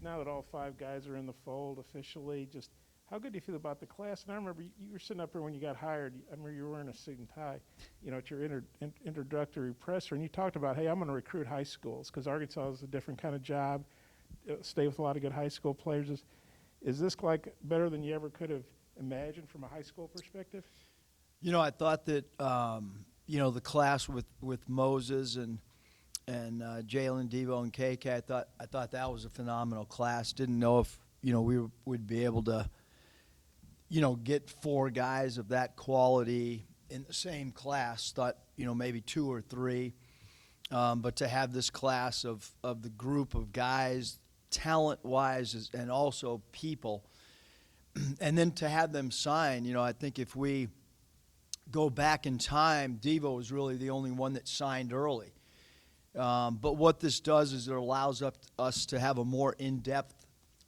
Now that all five guys are in the fold officially, just how good do you feel about the class? And I remember you were sitting up here when you got hired. I remember you were wearing a suit and tie, at your introductory presser, and you talked about, hey, I'm going to recruit high schools because Arkansas is a different kind of job. Stay with a lot of good high school players. Is this like better than you ever could have imagined from a high school perspective? I thought that the class with Moses and Jalen, Devo, and KK. I thought that was a phenomenal class. Didn't know if we would be able to get four guys of that quality in the same class. Thought maybe two or three, but to have this class of the group of guys, talent-wise and also people, and then to have them sign. I think if we go back in time, Devo was really the only one that signed early. But what this does is it allows us to have a more in-depth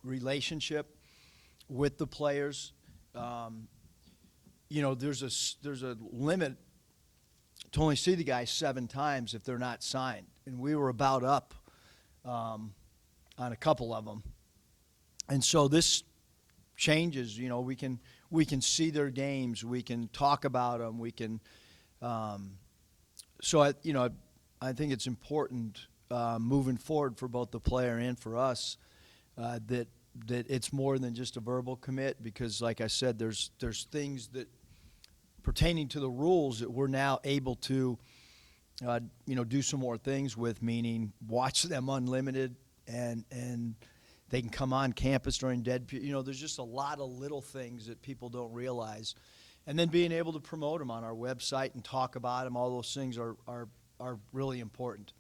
relationship with the players. There's a limit to only see the guys 7 times if they're not signed, and we were about up on a couple of them. And so this changes. We can see their games, we can talk about them, we can. I think it's important moving forward for both the player and for us that it's more than just a verbal commit, because, like I said, there's things that pertaining to the rules that we're now able to do some more things with, meaning watch them unlimited and they can come on campus during dead period. There's just a lot of little things that people don't realize, and then being able to promote them on our website and talk about them. All those things are really important.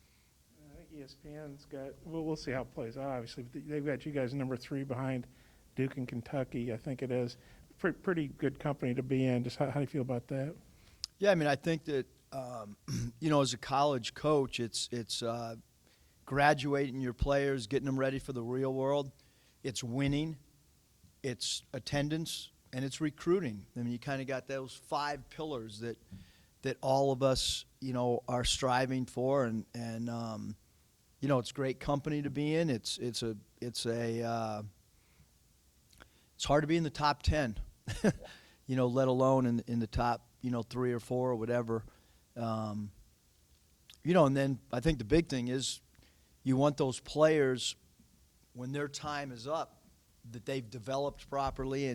I think ESPN's got. Well, we'll see how it plays out. Obviously, but they've got you guys number 3 behind Duke and Kentucky. I think it is pretty good company to be in. Just how do you feel about that? Yeah, I think that as a college coach, it's graduating your players, getting them ready for the real world. It's winning, it's attendance, and it's recruiting. You kind of got those 5 pillars that all of us, are striving for, and it's great company to be in. It's hard to be in the top 10, let alone in the top 3 or 4 or whatever. And then I think the big thing is you want those players, when their time is up, that they've developed properly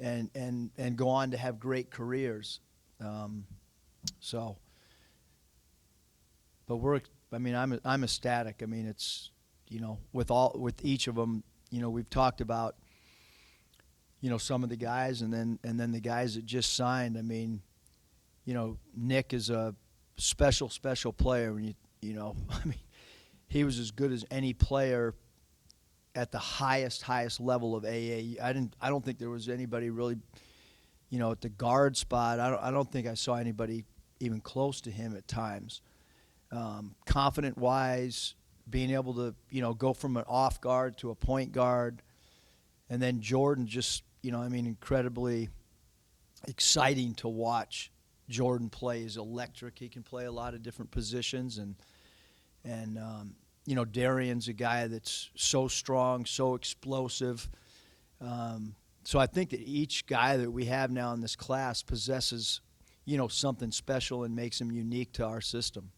and go on to have great careers. But I'm ecstatic. It's with each of them. We've talked about some of the guys, and then the guys that just signed. Nick is a special player. He was as good as any player at the highest level of AA. I don't think there was anybody really, at the guard spot. I don't think I saw anybody even close to him at times. Confident-wise, being able to, go from an off guard to a point guard, and then Jordan just, incredibly exciting to watch. Jordan play is electric. He can play a lot of different positions, and Darian's a guy that's so strong, so explosive. So I think that each guy that we have now in this class possesses, something special and makes him unique to our system.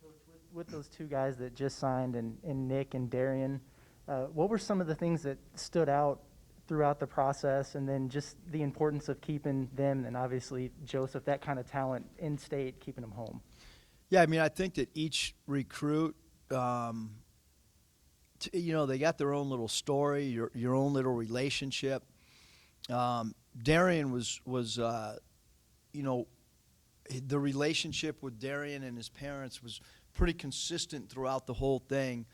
Coach, with those 2 guys that just signed, and Nick and Darian, what were some of the things that stood out throughout the process, and then just the importance of keeping them, and obviously Joseph, that kind of talent in state, keeping them home? Yeah, I think that each recruit, they got their own little story, your own little relationship. Darian was the relationship with Darian and his parents was pretty consistent throughout the whole thing.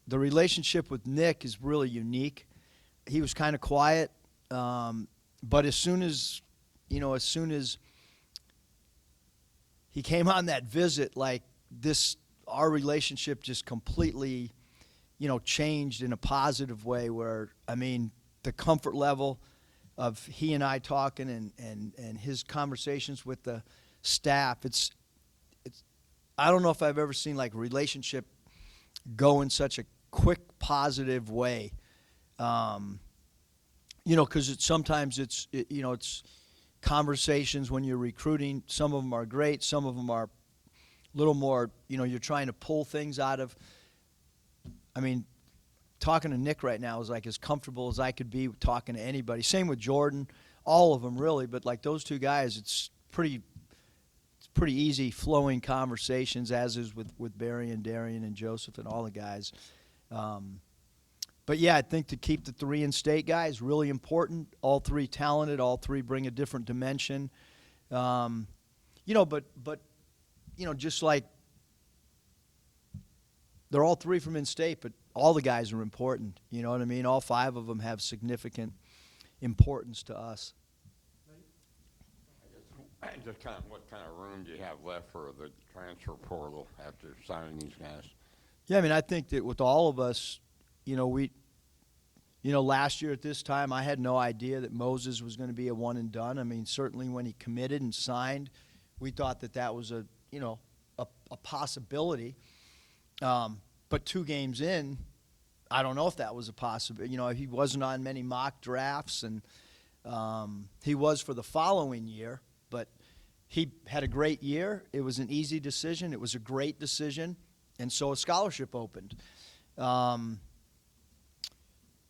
The relationship with Nick is really unique. He was kind of quiet, but as soon as he came on that visit, like this, our relationship just completely, changed in a positive way, where, the comfort level of he and I talking and his conversations with the staff, it's I don't know if I've ever seen like relationship go in such a quick, positive way. You know, because sometimes it's conversations when you're recruiting. Some of them are great. Some of them are a little more, you know, you're trying to pull things out of. I mean, talking to Nick right now is like as comfortable as I could be talking to anybody. Same with Jordan, all of them really. But like those two guys, it's pretty easy flowing conversations, as is with Barry and Darian and Joseph and all the guys. But yeah, I think to keep the 3 in-state guys really important. All 3 talented. All 3 bring a different dimension. You know, but you know, just like they're all 3 from in-state, but all the guys are important. You know what I mean? All 5 of them have significant importance to us. Just kind of what kind of room do you have left for the transfer portal after signing these guys? Yeah, I mean, I think that with all of us, you know, last year at this time, I had no idea that Moses was going to be a one and done. I mean, certainly when he committed and signed, we thought that was a possibility. But 2 games in, I don't know if that was a possibility. You know, he wasn't on many mock drafts, and he was for the following year. But he had a great year. It was an easy decision. It was a great decision. And so a scholarship opened.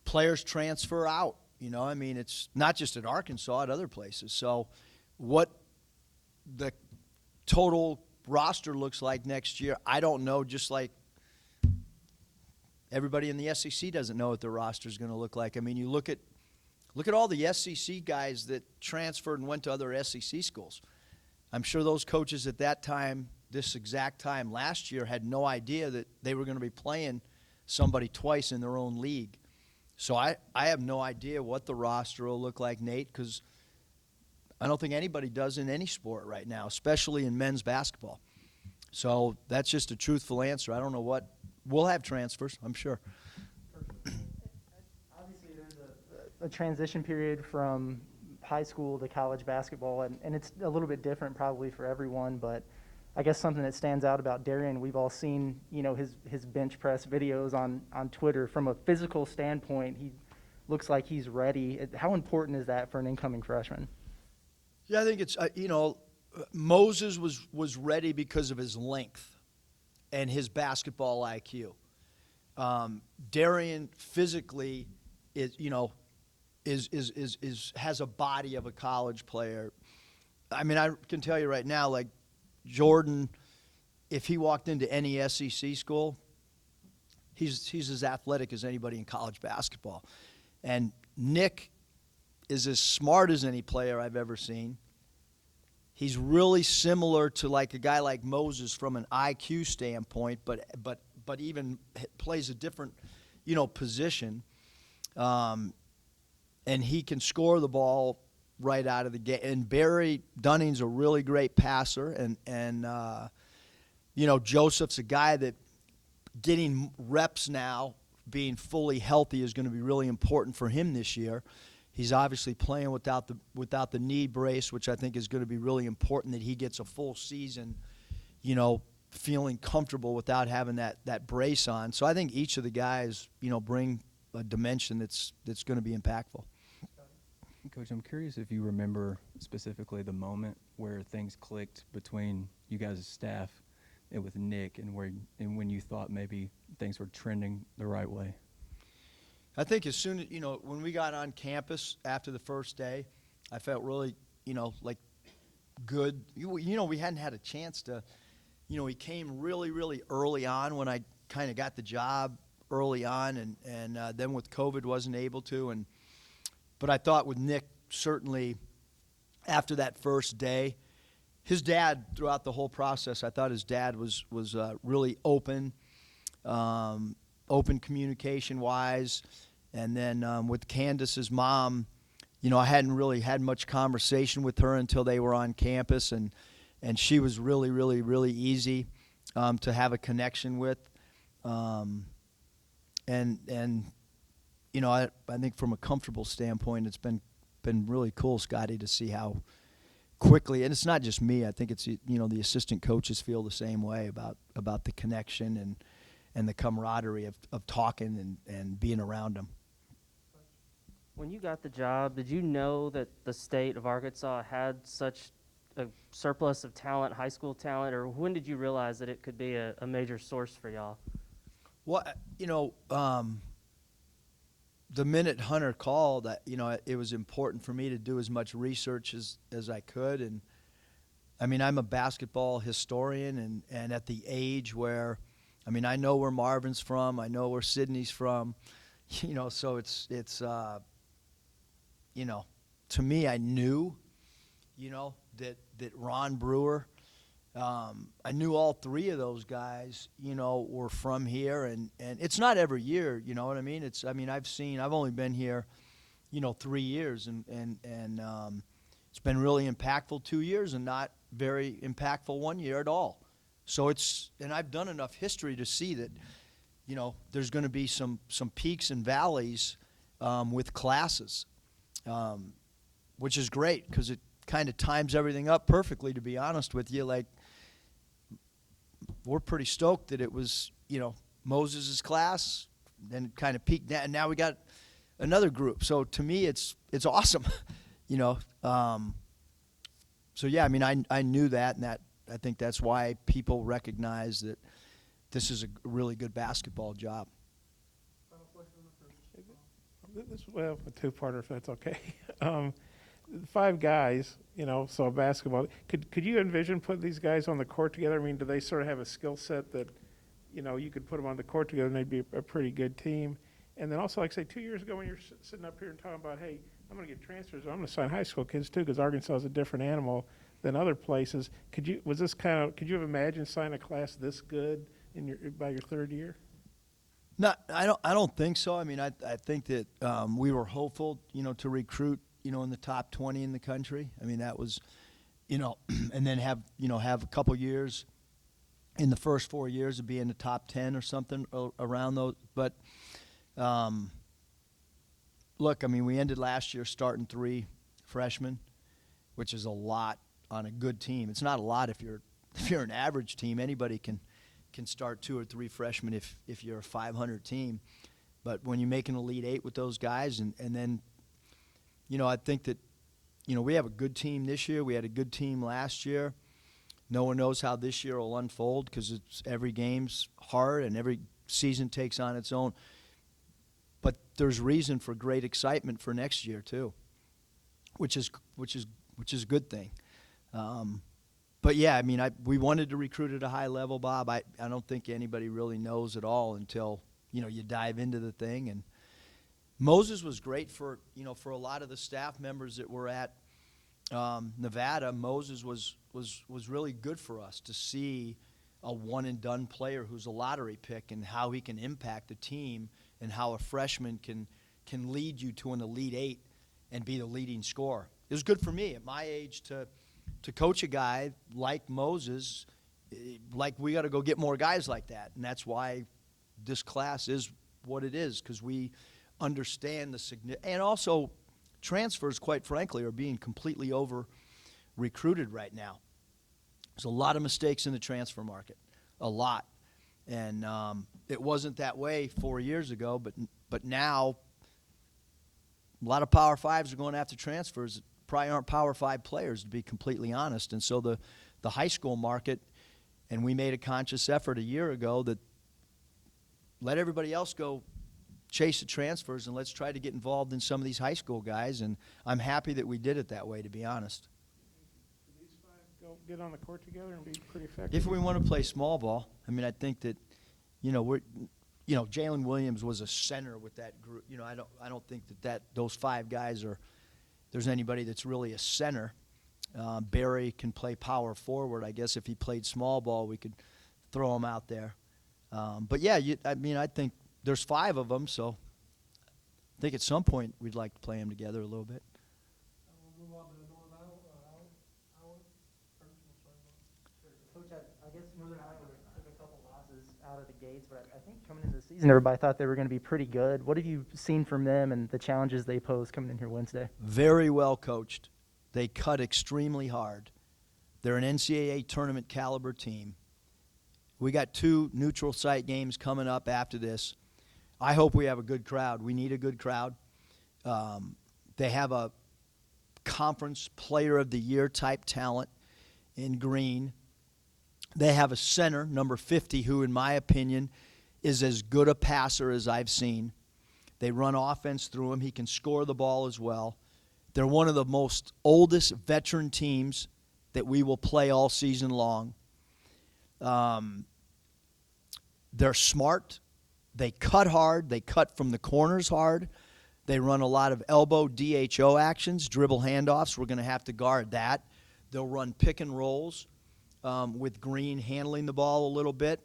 Players transfer out. You know, I mean, it's not just at Arkansas, at other places. So what the total roster looks like next year, I don't know, just like everybody in the SEC doesn't know what their roster is going to look like. I mean, you look at all the SEC guys that transferred and went to other SEC schools. I'm sure those coaches at that time, this exact time last year, had no idea that they were going to be playing somebody twice in their own league. So I have no idea what the roster will look like, Nate, because I don't think anybody does in any sport right now, especially in men's basketball. So that's just a truthful answer. I don't know what. We'll have transfers, I'm sure. Obviously, there's a transition period from high school to college basketball, and it's a little bit different probably for everyone, but I guess something that stands out about Darian, we've all seen, you know, his bench press videos on Twitter. From a physical standpoint, he looks like he's ready. How important is that for an incoming freshman? Yeah, I think it's, you know, Moses was ready because of his length and his basketball IQ. Darian physically is, you know, has a body of a college player. I mean, I can tell you right now, like Jordan, if he walked into any SEC school, he's as athletic as anybody in college basketball. And Nick is as smart as any player I've ever seen. He's really similar to like a guy like Moses from an IQ standpoint, but even plays a different, you know, position. And he can score the ball right out of the gate. And Barry Dunning's a really great passer, and you know, Joseph's a guy that getting reps now, being fully healthy, is going to be really important for him this year. He's obviously playing without the knee brace, which I think is going to be really important, that he gets a full season, you know, feeling comfortable without having that brace on. So I think each of the guys, you know, bring a dimension that's going to be impactful. Coach, I'm curious if you remember specifically the moment where things clicked between you guys' staff and with Nick, and when you thought maybe things were trending the right way. I think as soon as, you know, when we got on campus after the first day, I felt really, you know, like good. You know, we hadn't had a chance to, you know, he came really, really early on when I kind of got the job early on, and then with COVID wasn't able to. But I thought with Nick, certainly after that first day, his dad throughout the whole process, I thought his dad was really open communication-wise. And then with Candace's mom, you know, I hadn't really had much conversation with her until they were on campus, and she was really, really, really easy to have a connection with. And you know, I think from a comfortable standpoint, it's been really cool, Scotty, to see how quickly, and it's not just me, I think it's, you know, the assistant coaches feel the same way about the connection, and the camaraderie of talking and being around them. When you got the job, did you know that the state of Arkansas had such a surplus of talent, high school talent, or when did you realize that it could be a major source for y'all? Well, the minute Hunter called, it was important for me to do as much research as I could. And I mean, I'm a basketball historian, and at the age where, I mean, I know where Marvin's from, I know where Sydney's from, so it's to me, I knew, that Ron Brewer, I knew all three of those guys, were from here, and it's not every year, you know what I mean? I've only been here, 3 years, and it's been really impactful 2 years and not very impactful 1 year at all. So and I've done enough history to see that, there's going to be some peaks and valleys with classes, which is great because it kind of times everything up perfectly, to be honest with you. Like, we're pretty stoked that it was, Moses' class, then it kind of peaked, and now we got another group. So to me, it's awesome, So yeah, I mean, I knew that, and that I think that's why people recognize that this is a really good basketball job. Well, a two-parter, if that's okay. 5 guys, so basketball. Could you envision putting these guys on the court together? I mean, do they sort of have a skill set that, you could put them on the court together and they'd be a pretty good team? And then also, like I say, 2 years ago when you're sitting up here and talking about, hey, I'm going to get transfers, I'm going to sign high school kids too, because Arkansas is a different animal than other places. Could you have imagined signing a class this good by your 3rd year? No, I don't think so. I mean, I think that we were hopeful, to recruit, in the top 20 in the country. I mean, that was, and then have a couple years in the first 4 years to be in the top 10 or something around those. But look, I mean, we ended last year starting 3 freshmen, which is a lot on a good team. It's not a lot if you're an average team. Anybody can start 2 or 3 freshmen if you're a 500 team. But when you make an Elite 8 with those guys, and then, I think that, we have a good team this year. We had a good team last year. No one knows how this year will unfold because every game's hard and every season takes on its own. But there's reason for great excitement for next year too, which is a good thing. But yeah, I mean, we wanted to recruit at a high level, Bob. I don't think anybody really knows at all until, you dive into the thing. And Moses was great for a lot of the staff members that were at Nevada. Moses was really good for us to see a one-and-done player who's a lottery pick and how he can impact the team and how a freshman can lead you to an Elite 8 and be the leading scorer. It was good for me at my age to coach a guy like Moses. Like, we got to go get more guys like that, and that's why this class is what it is, because we understand the significance. And also, transfers, quite frankly, are being completely over-recruited right now. There's a lot of mistakes in the transfer market, a lot. And it wasn't that way 4 years ago, but now a lot of Power Fives are going after transfers that probably aren't Power 5 players, to be completely honest. And so the high school market, and we made a conscious effort a year ago that let everybody else go chase the transfers and let's try to get involved in some of these high school guys. And I'm happy that we did it that way, to be honest. Do these 5 go get on the court together and be pretty effective? If we want to play small ball, I mean, I think that, Jalen Williams was a center with that group. I don't think that those 5 guys there's anybody that's really a center. Barry can play power forward. I guess if he played small ball, we could throw him out there. But yeah, I think there's 5 of them, so I think at some point we'd like to play them together a little bit. Coach, I guess Northern Iowa took a couple losses out of the gates, but I think coming into the season, everybody thought they were going to be pretty good. What have you seen from them and the challenges they pose coming in here Wednesday? Very well coached. They cut extremely hard. They're an NCAA tournament caliber team. We got 2 neutral site games coming up after this. I hope we have a good crowd. We need a good crowd. They have a conference player of the year type talent in Green. They have a center, number 50, who, in my opinion, is as good a passer as I've seen. They run offense through him. He can score the ball as well. They're one of the most oldest veteran teams that we will play all season long. They're smart. They cut hard. They cut from the corners hard. They run a lot of elbow DHO actions, dribble handoffs. We're going to have to guard that. They'll run pick and rolls with Green handling the ball a little bit.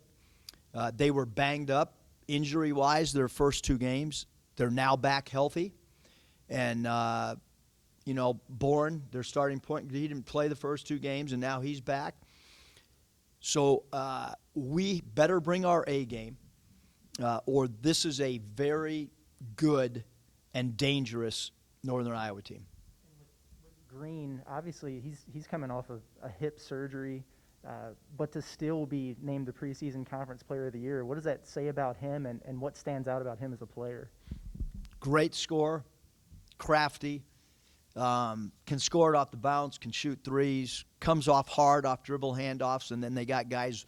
They were banged up injury-wise their first 2 games. They're now back healthy. And, Bourne, their starting point, he didn't play the first 2 games, and now he's back. So we better bring our A game, or this is a very good and dangerous Northern Iowa team. Green, obviously, he's coming off of a hip surgery, but to still be named the preseason conference player of the year, what does that say about him, and what stands out about him as a player? Great scorer, crafty, can score it off the bounce, can shoot threes, comes off hard off dribble handoffs, and then they got guys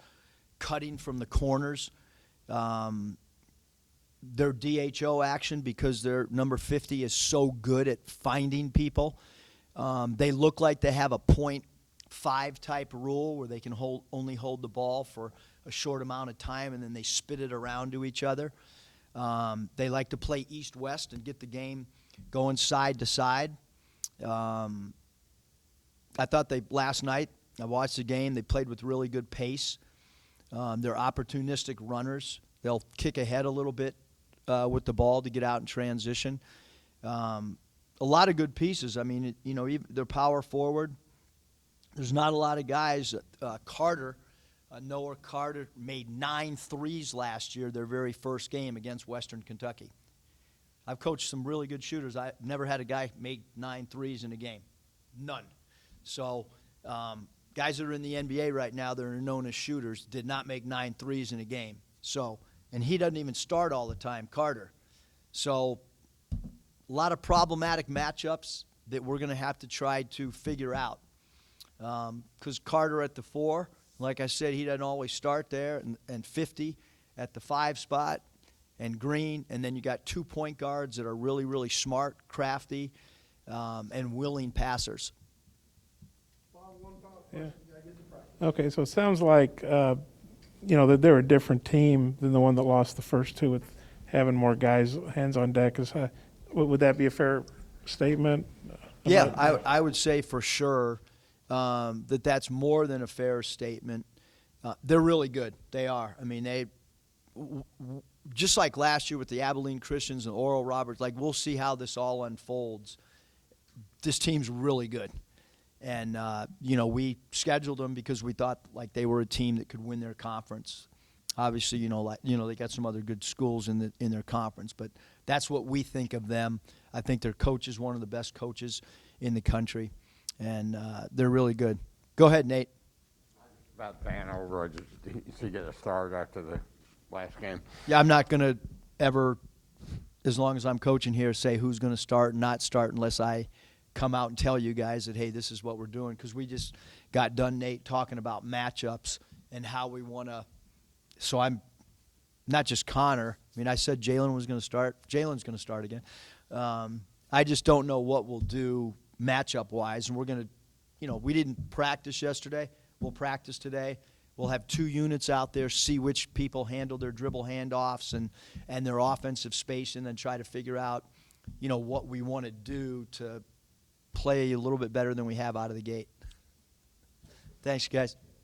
cutting from the corners. Their DHO action, because their number 50 is so good at finding people. They look like they have a .5 type rule where they can only hold the ball for a short amount of time, and then they spit it around to each other. They like to play east-west and get the game going side to side. I thought last night, I watched the game, they played with really good pace. They're opportunistic runners. They'll kick ahead a little bit with the ball to get out in transition. A lot of good pieces. I mean, even their power forward. There's not a lot of guys. Noah Carter made 9 threes last year, their very first game against Western Kentucky. I've coached some really good shooters. I've never had a guy make 9 threes in a game. None. So guys that are in the NBA right now that are known as shooters did not make 9 threes in a game. So, and he doesn't even start all the time, Carter. So a lot of problematic matchups that we're going to have to try to figure out. Because Carter at the 4, like I said, he doesn't always start there, and 50 at the 5 spot, and Green, and then you got 2 point guards that are really, really smart, crafty, and willing passers. Yeah. Okay, so it sounds like, that they're a different team than the one that lost the first 2 with having more guys, hands on deck. Would that be a fair statement? Yeah, I would say for sure that's more than a fair statement. They're really good. They are. I mean, just like last year with the Abilene Christians and Oral Roberts, we'll see how this all unfolds. This team's really good. And, we scheduled them because we thought they were a team that could win their conference. Obviously, they got some other good schools in their conference, but that's what we think of them. I think their coach is one of the best coaches in the country, and they're really good. Go ahead, Nate. About Vanover, did he get a start after the last game? Yeah, I'm not going to ever, as long as I'm coaching here, say who's going to start and not start unless I come out and tell you guys that, hey, this is what we're doing, because we just got done, Nate, talking about matchups and how we want to. So I'm not just Connor. I mean, I said Jalen was going to start. Jalen's going to start again. I just don't know what we'll do matchup-wise, and we're going to, we didn't practice yesterday. We'll practice today. We'll have 2 units out there, see which people handle their dribble handoffs and their offensive space, and then try to figure out, what we want to do to play a little bit better than we have out of the gate. Thanks, guys.